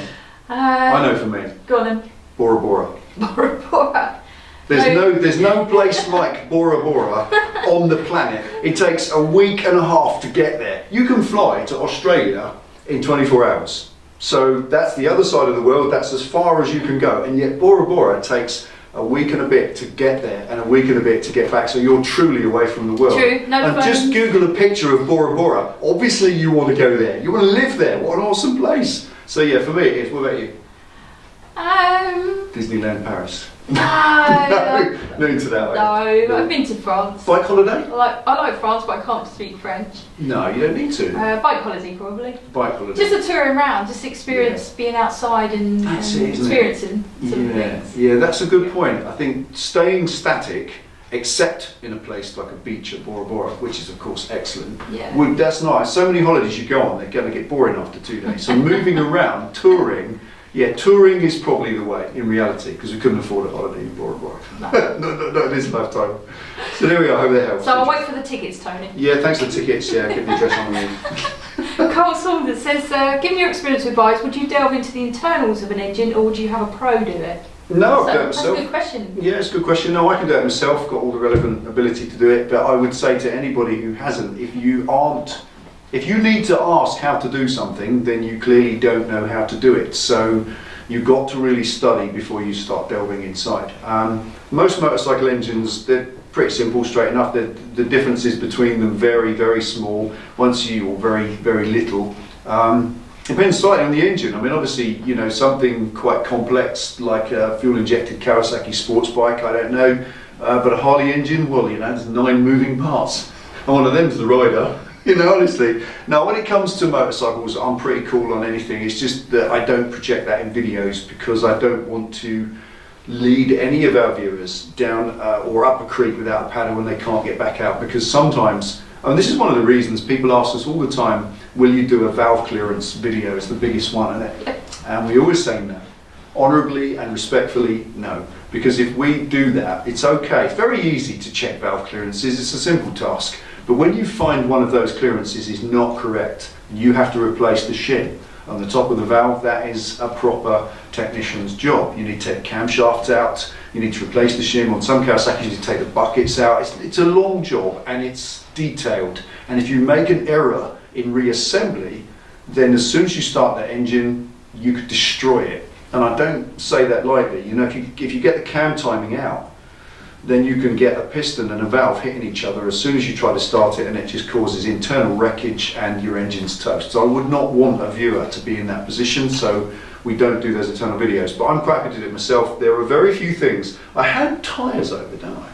I know for me. Go on then. Bora Bora. Bora Bora. There's no place like Bora Bora on the planet. It takes a week and a half to get there. You can fly to Australia in 24 hours. So that's the other side of the world. That's as far as you can go. And yet Bora Bora takes a week and a bit to get there and a week and a bit to get back, so you're truly away from the world. True, no and phones. just Google a picture of Bora Bora. Obviously you want to go there, you want to live there, what an awesome place. So yeah, for me it is. What about you? Disneyland Paris. No, No into that way. no, I've been to France. Bike holiday? I like France, but I can't speak French. No, you don't need to. Bike holiday, probably. Bike holiday. Just a touring around, just experience being outside and, That's and it, isn't it? experiencing some things. Yeah, that's a good point. I think staying static, except in a place like a beach at Bora Bora, which is of course excellent, Yeah. that's nice. So many holidays you go on, they're going to get boring after 2 days. So moving around, touring, yeah, touring is probably the way in reality, because we couldn't afford a holiday in Bora Bora. No. Not in this lifetime. So there we are, hope that helps. So I'll wait for the tickets, Tony. Yeah, thanks for the tickets, yeah, get the address on me. Carl Saunders says, given your experience with bikes, would you delve into the internals of an engine or would you have a pro do it? No, I've done it That's a myself. good question. Yeah, it's a good question. No, I can do it myself, got all the relevant ability to do it, but I would say to anybody who hasn't, if you need to ask how to do something, then you clearly don't know how to do it. So you've got to really study before you start delving inside. Most motorcycle engines, they're pretty simple, straight enough. The differences between them very, very small, or very, very little. Depends slightly on the engine. I mean, obviously, you know, something quite complex like a fuel-injected Kawasaki sports bike, I don't know. But a Harley engine, well, you know, there's 9 moving parts. And one of them's the rider. You know, honestly. Now, when it comes to motorcycles, I'm pretty cool on anything. It's just that I don't project that in videos because I don't want to lead any of our viewers down or up a creek without a paddle when they can't get back out. Because sometimes, and this is one of the reasons people ask us all the time, will you do a valve clearance video? It's the biggest one, isn't it? And we always say no. Honourably and respectfully, no. Because if we do that, it's okay. It's very easy to check valve clearances. It's a simple task. But when you find one of those clearances is not correct, you have to replace the shim on the top of the valve. That is a proper technician's job. You need to take camshafts out, you need to replace the shim. On some Kawasaki's you need to take the buckets out. It's a long job and it's detailed. And if you make an error in reassembly, then as soon as you start that engine, you could destroy it. And I don't say that lightly. You know, if you get the cam timing out, then you can get a piston and a valve hitting each other as soon as you try to start it, and it just causes internal wreckage and your engine's toast. So I would not want a viewer to be in that position, so we don't do those internal videos. But I'm quite happy to do it myself. There are very few things. I hand tyres over, don't I?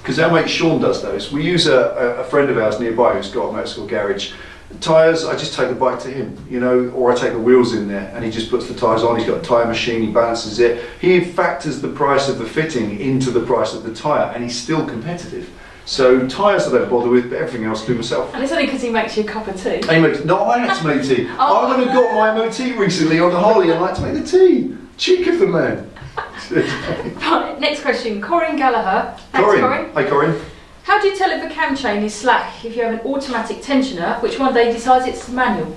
Because our mate Sean does those. We use a friend of ours nearby who's got a motorcycle garage. Tyres, I just take the bike to him, you know, or I take the wheels in there and he just puts the tyres on. He's got a tyre machine, he balances it. He factors the price of the fitting into the price of the tyre and he's still competitive. So tyres I don't bother with, but everything else I do myself. And it's only because he makes you a cup of tea. No, I had to make tea. Oh, I went and got my MOT recently on the Harley and I had to make the tea. Cheek of the man. Right, next question, Corinne Gallagher. Thanks, Corinne. Hi Corinne. How do you tell if a cam chain is slack if you have an automatic tensioner which one day decides it's manual?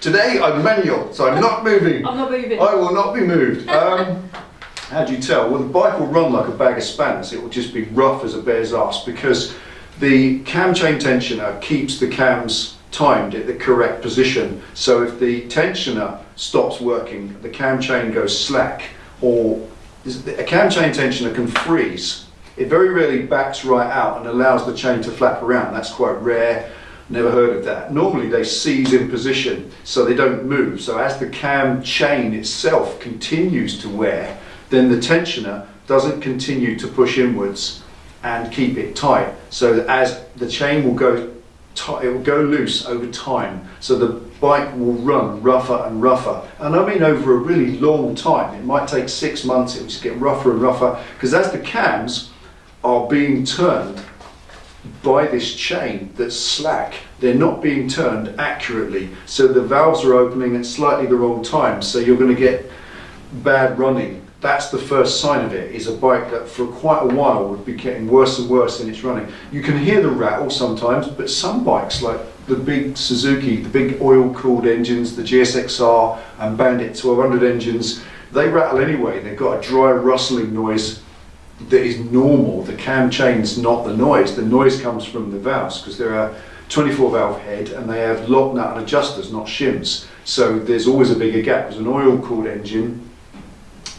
Today I'm manual, so I'm not moving. I'm not moving. I will not be moved. How do you tell? Well, the bike will run like a bag of spanners. It will just be rough as a bear's ass because the cam chain tensioner keeps the cams timed at the correct position. So if the tensioner stops working, the cam chain goes slack, or a cam chain tensioner can freeze. It very rarely backs right out and allows the chain to flap around. That's quite rare. Never heard of that. Normally they seize in position so they don't move. So as the cam chain itself continues to wear, then the tensioner doesn't continue to push inwards and keep it tight. So that as the chain will go it will go loose over time. So the bike will run rougher and rougher. And I mean over a really long time. It might take 6 months, it will just get rougher and rougher. Because as the cams are being turned by this chain that's slack, they're not being turned accurately. So the valves are opening at slightly the wrong time. So you're going to get bad running. That's the first sign of it, is a bike that for quite a while would be getting worse and worse in its running. You can hear the rattle sometimes, but some bikes like the big Suzuki, the big oil-cooled engines, the GSXR and Bandit 1200 engines, they rattle anyway. They've got a dry rustling noise that is normal. The cam chain's not the noise. The noise comes from the valves because they're a 24 valve head and they have lock nut and adjusters, not shims. So there's always a bigger gap. There's an oil-cooled engine.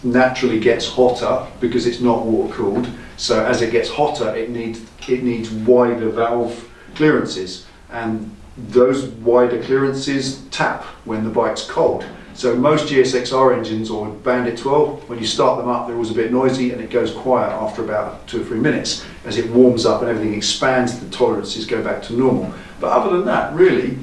naturally gets hotter because it's not water cooled. So as it gets hotter, it needs wider valve clearances, and those wider clearances tap when the bike's cold. So most GSX-R engines or Bandit 12, when you start them up, they're always a bit noisy and it goes quiet after about 2 or 3 minutes. As it warms up and everything expands, the tolerances go back to normal. But other than that, really,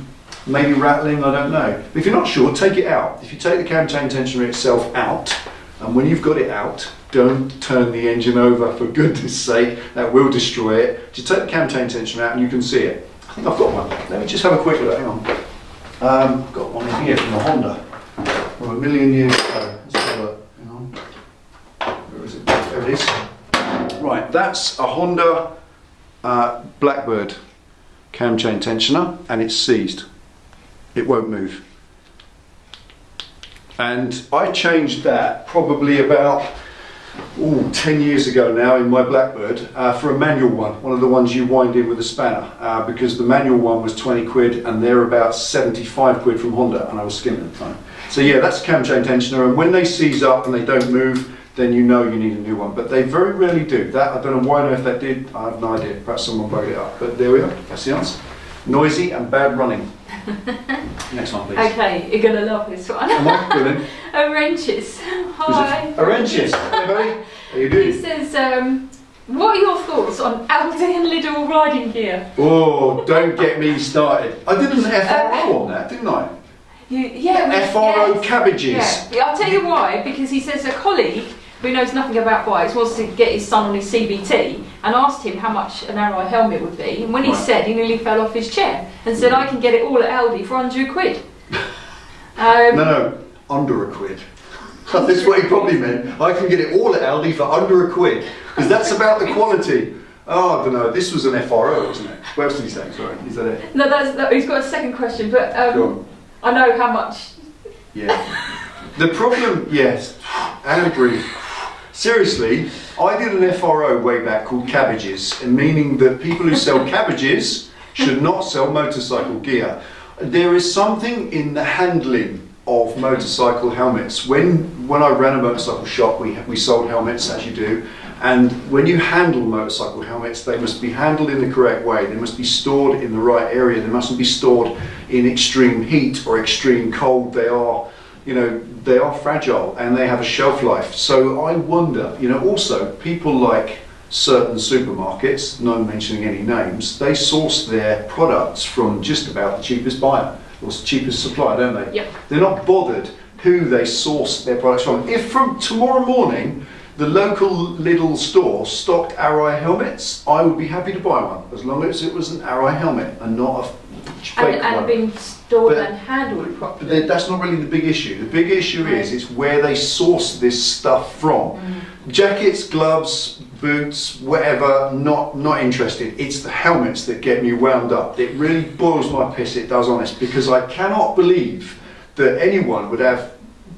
maybe rattling, I don't know. If you're not sure, take it out. If you take the cam chain tensioner itself out, and when you've got it out, don't turn the engine over, for goodness sake, that will destroy it. Just take the cam chain tensioner out and you can see it. I think I've got one. Let me just have a quick look, hang on. I've got one in here from a Honda. From a million years ago. Let's have a look. Hang on. Where is it? There it is. Right, that's a Honda Blackbird cam chain tensioner, and it's seized. It won't move. And I changed that probably about 10 years ago now in my Blackbird for a manual one of the ones you wind in with a spanner, because the manual one was 20 quid and they're about 75 quid from Honda, and I was skimming at the time. So yeah, that's a cam chain tensioner, and when they seize up and they don't move, then you know you need a new one. But they very rarely do. That, I don't know why on earth that did, I have no idea. Perhaps someone bugged it up. But there we are, that's the answer. Noisy and bad running. Next one, please. Okay, you're going to love this one. Am I brilliant? Wrenches. Hi. Wrenches. Hey buddy, how you doing? He says, what are your thoughts on Aldi and Lidl riding gear? Oh, don't get me started. I did an FRO on that, didn't I? FRO yes. cabbages. Yeah, I'll tell you why. Because he says a colleague who knows nothing about bikes wants to get his son on his CBT and asked him how much an Arrow helmet would be. And when he said, he nearly fell off his chair and said, I can get it all at Aldi for under £100. No, under £1. That's what he probably meant. I can get it all at Aldi for under £1, because that's about the quality. Oh, I don't know. This was an FRO, wasn't it? What else did he say? Sorry, is that it? No, he's got a second question, but I know how much. Yeah. The problem, yes, and breathe. Seriously, I did an FRO way back called cabbages, meaning that people who sell cabbages should not sell motorcycle gear. There is something in the handling of motorcycle helmets. When I ran a motorcycle shop, we sold helmets, as you do, and when you handle motorcycle helmets, they must be handled in the correct way. They must be stored in the right area. They mustn't be stored in extreme heat or extreme cold. They are fragile and they have a shelf life. So I wonder, also people like certain supermarkets, not mentioning any names, they source their products from just about the cheapest buyer or cheapest supplier, don't they? Yep. They're not bothered who they source their products from. If from tomorrow morning the local Lidl store stocked Arai helmets, I would be happy to buy one, as long as it was an Arai helmet and not a fake one. And being stored and handled properly. That's not really the big issue. The big issue is where they source this stuff from. Jackets, gloves, boots, whatever, not interested. It's the helmets that get me wound up. It really boils my piss, it does, honest, because I cannot believe that anyone would have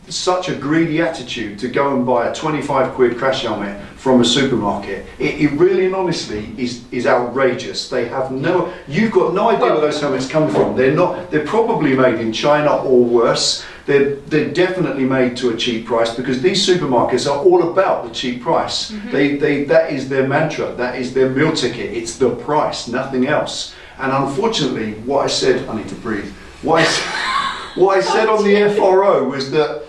such a greedy attitude to go and buy a 25 quid crash helmet from a supermarket. It really and honestly is outrageous. They have you've got no idea where those helmets come from. They're probably made in China or worse. They're definitely made to a cheap price, because these supermarkets are all about the cheap price. That is their mantra, that is their meal ticket. It's the price, nothing else. And unfortunately, what I said, I need to breathe. What I said on the FRO was that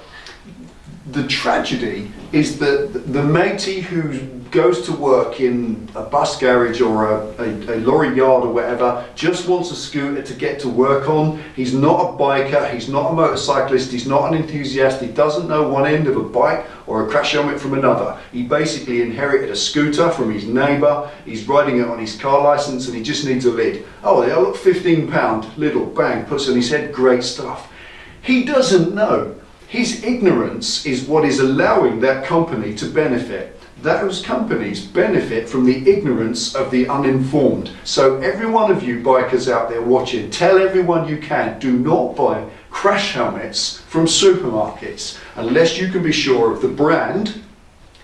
the tragedy is that the matey who goes to work in a bus garage or a lorry yard or whatever just wants a scooter to get to work on. He's not a biker, he's not a motorcyclist, he's not an enthusiast, he doesn't know one end of a bike or a crash helmet from another. He basically inherited a scooter from his neighbour, he's riding it on his car licence and he just needs a lid. Oh, yeah, look, £15, little, bang, puts on his head, great stuff. He doesn't know. His ignorance is what is allowing that company to benefit. Those companies benefit from the ignorance of the uninformed. So every one of you bikers out there watching, tell everyone you can, do not buy crash helmets from supermarkets unless you can be sure of the brand,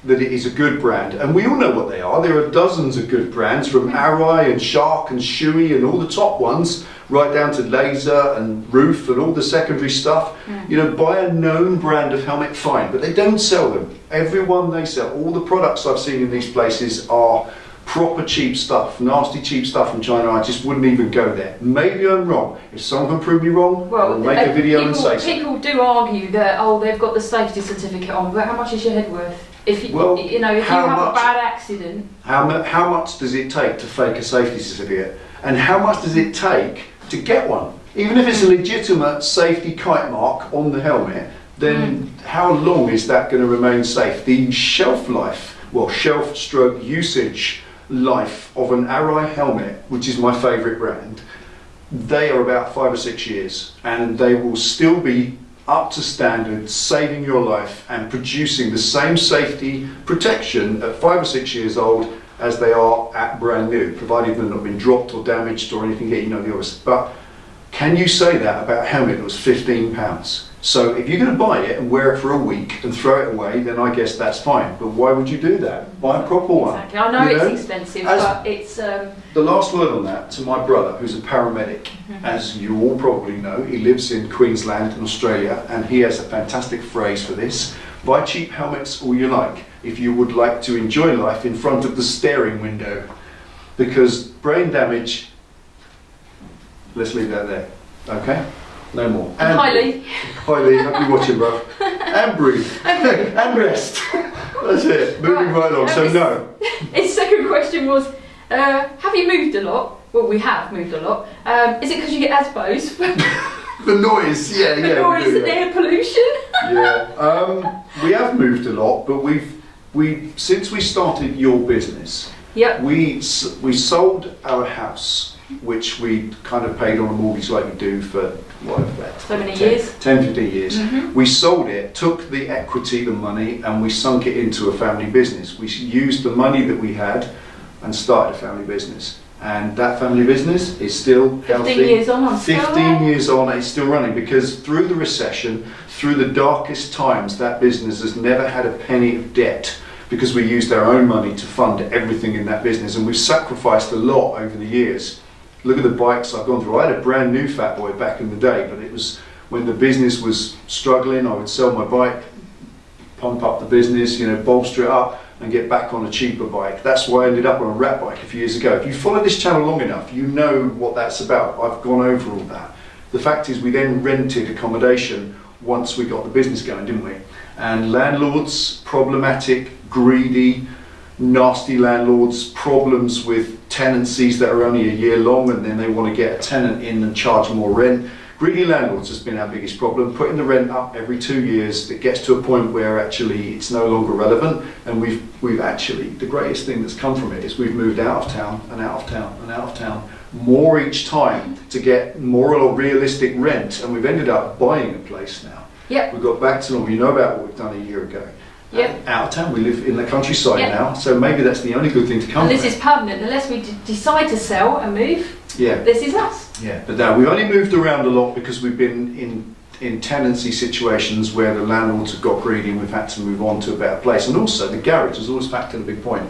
that it is a good brand. And we all know what they are. There are dozens of good brands, from Arai and Shark and Shui and all the top ones. right down to laser and roof and all the secondary stuff. You know, buy a known brand of helmet, fine, but they don't sell them. Everyone they sell, all the products I've seen in these places are proper cheap stuff, nasty cheap stuff from China. I just wouldn't even go there. Maybe I'm wrong. If someone can prove me wrong, I'll make a video and say so. People do argue that, oh, they've got the safety certificate on, but how much is your head worth? If you, Well, you know, if you how have a much? bad accident, How much does it take to fake a safety certificate? And how much does it take to get one? Even if it's a legitimate safety kite mark on the helmet, then how long is that going to remain safe? The shelf life, well, shelf stroke usage life of an Arai helmet, which is my favourite brand, they are about 5 or 6 years, and they will still be up to standard, saving your life and producing the same safety protection at 5 or 6 years old as they are at brand new, provided they've not been dropped or damaged or anything, you know, the obvious. But can you say that about a helmet that was £15? So if you're going to buy it and wear it for a week and throw it away, then I guess that's fine. But why would you do that? Buy a proper one. exactly. I know you it's expensive, but it's The last word on that, to my brother, who's a paramedic, as you all probably know, he lives in Queensland in Australia, and he has a fantastic phrase for this: buy cheap helmets all you like, if you would like to enjoy life in front of the steering window, because brain damage, let's leave that there, okay? No more. and highly. Hi Lee, hope you're watching, bro. And breathe. And rest. That's it. Moving right along. So no. His second question was, have you moved a lot? Well, we have moved a lot. Is it because you get ASBOs? The noise, yeah, The yeah. noise and air pollution? Yeah. We have moved a lot, but we since we started your business, Yep. we sold our house, which we kind of paid on a mortgage like we do for whatever, So many years. 10, 15 years. We sold it, took the equity, the money, and we sunk it into a family business. We used the money that we had and started a family business. And that family business is still healthy. 15 years on, I'm still 15 there. years on, it's still running, because through the recession, through the darkest times, that business has never had a penny of debt, because we used our own money to fund everything in that business, and we've sacrificed a lot over the years. Look at the bikes I've gone through. I had a brand new Fat Boy back in the day, but it was when the business was struggling. I would sell my bike, pump up the business, you know, bolster it up and get back on a cheaper bike. That's why I ended up on a rat bike a few years ago. If you follow this channel long enough, you know what that's about. I've gone over all that. The fact is, we then rented accommodation once we got the business going, didn't we? And landlords, problematic, greedy, nasty landlords, problems with tenancies that are only a year long, and then they want to get a tenant in and charge more rent. Greedy landlords has been our biggest problem, putting the rent up every 2 years. It gets to a point where actually it's no longer relevant, and we've actually, the greatest thing that's come from it is we've moved out of town and out of town and out of town more each time to get more or realistic rent, and we've ended up buying a place now. Yep. We've got back to normal. You know about what we've done a year ago. Yep. Out of town, we live in the countryside Yep. now, so maybe that's the only good thing to come And from this it. is permanent. Unless we decide to sell and move, Yeah. this is us. Yeah, but no, we've only moved around a lot because we've been in tenancy situations where the landlords have got greedy and we've had to move on to a better place. And also the garage has always factored a big point.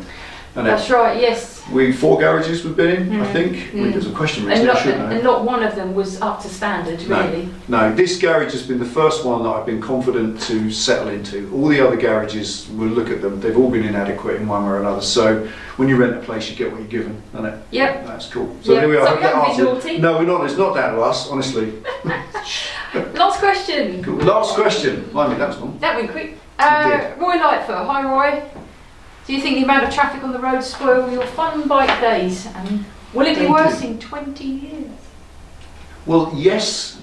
And That's right, yes. 4 garages we've been in, I think. There's a question And recently, not, and not one of them was up to standard, really. No, this garage has been the first one that I've been confident to settle into. All the other garages, we'll look at them, they've all been inadequate in one way or another. So when you rent a place, you get what you're given, isn't it? Yep. That's cool. So Yep. there we are. So I hope that don't be answered- naughty. No, we're not. It's not down to us, honestly. Last question. Cool. Last question. Blimey, that was long. That went quick. did. Roy Lightfoot. Hi, Roy. Do you think the amount of traffic on the road spoil your fun bike days? And will it be Thank worse you. in 20 years? Well, yes,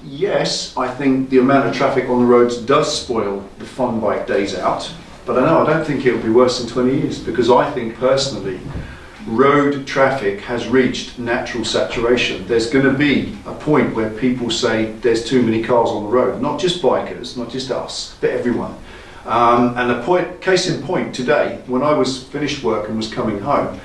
I think the amount of traffic on the roads does spoil the fun bike days out. But I don't think it'll be worse in 20 years, because I think personally, road traffic has reached natural saturation. There's going to be a point where people say there's too many cars on the road, not just bikers, not just us, but everyone. And case in point, today, when I was finished work and was coming home,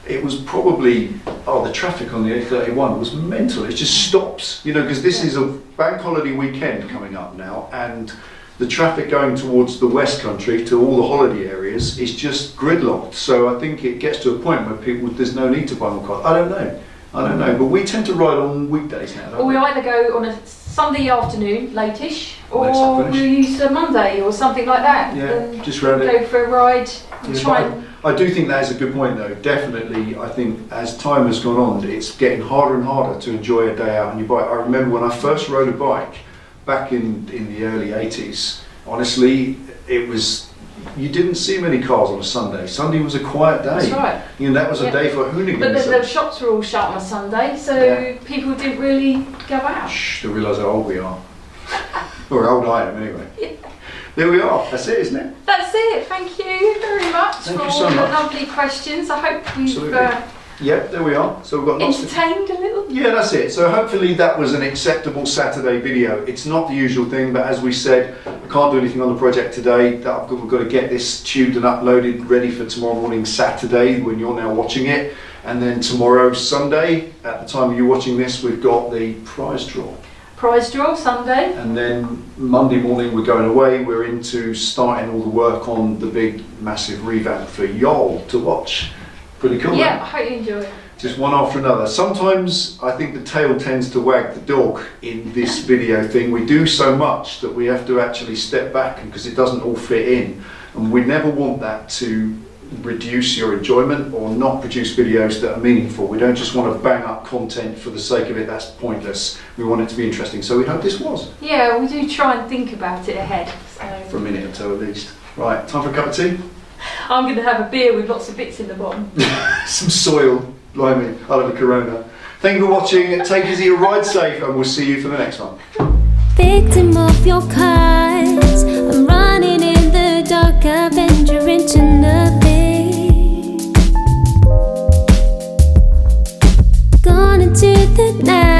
it was probably, the traffic on the A31 was mental. It just stops, because this is a bank holiday weekend coming up now, and the traffic going towards the West Country to all the holiday areas is just gridlocked. So I think it gets to a point where there's no need to buy more cars. I don't know. I don't know, but we tend to ride on weekdays now, Or don't we we? either go on a Sunday afternoon, late-ish, Let's or finish. we'll use a Monday or something like that. Yeah, and just round it. go for a ride and Yeah, try but and... I do think that is a good point though. Definitely, I think as time has gone on, it's getting harder and harder to enjoy a day out on your bike. I remember when I first rode a bike back in the early 80s, honestly, it was, you didn't see many cars on a Sunday. Sunday was a quiet day. That's right. You know, that was a Yeah. day for hooligans. But the shops were all shut on a Sunday, so Yeah. people didn't really go out. Shh, they realise how old we are. Or how old I am anyway. There we are, that's it, isn't it? That's it. Thank you very much Thank for you all so the much. lovely questions. I hope we've Absolutely. Yep, there we are. So we've got lots of... entertained a little. Yeah, that's it. So hopefully that was an acceptable Saturday video. It's not the usual thing, but as we said, I can't do anything on the project today. We've got to get this tuned and uploaded, ready for tomorrow morning, Saturday, when you're now watching it. And then tomorrow, Sunday, at the time you're watching this, we've got the prize draw. Prize draw Sunday. And then Monday morning we're going away. We're into starting all the work on the big, massive revamp for y'all to watch. Pretty cool, Yeah, man. I hope you enjoy it. Just one after another. Sometimes I think the tail tends to wag the dog in this video thing. We do so much that we have to actually step back because it doesn't all fit in. And we never want that to reduce your enjoyment or not produce videos that are meaningful. We don't just want to bang up content for the sake of it. That's pointless. We want it to be interesting. So we hope this was. Yeah, we do try and think about it ahead. For So a minute or two at least. Right, time for a cup of tea? I'm going to have a beer with lots of bits in the bottom. Some soil. Blimey, I'll have a Corona. Thank you for watching. Take it easy, ride safe, and we'll see you for the next one. Victim of your cause, I'm running in the dark, I venture into nothing. Gone into the night.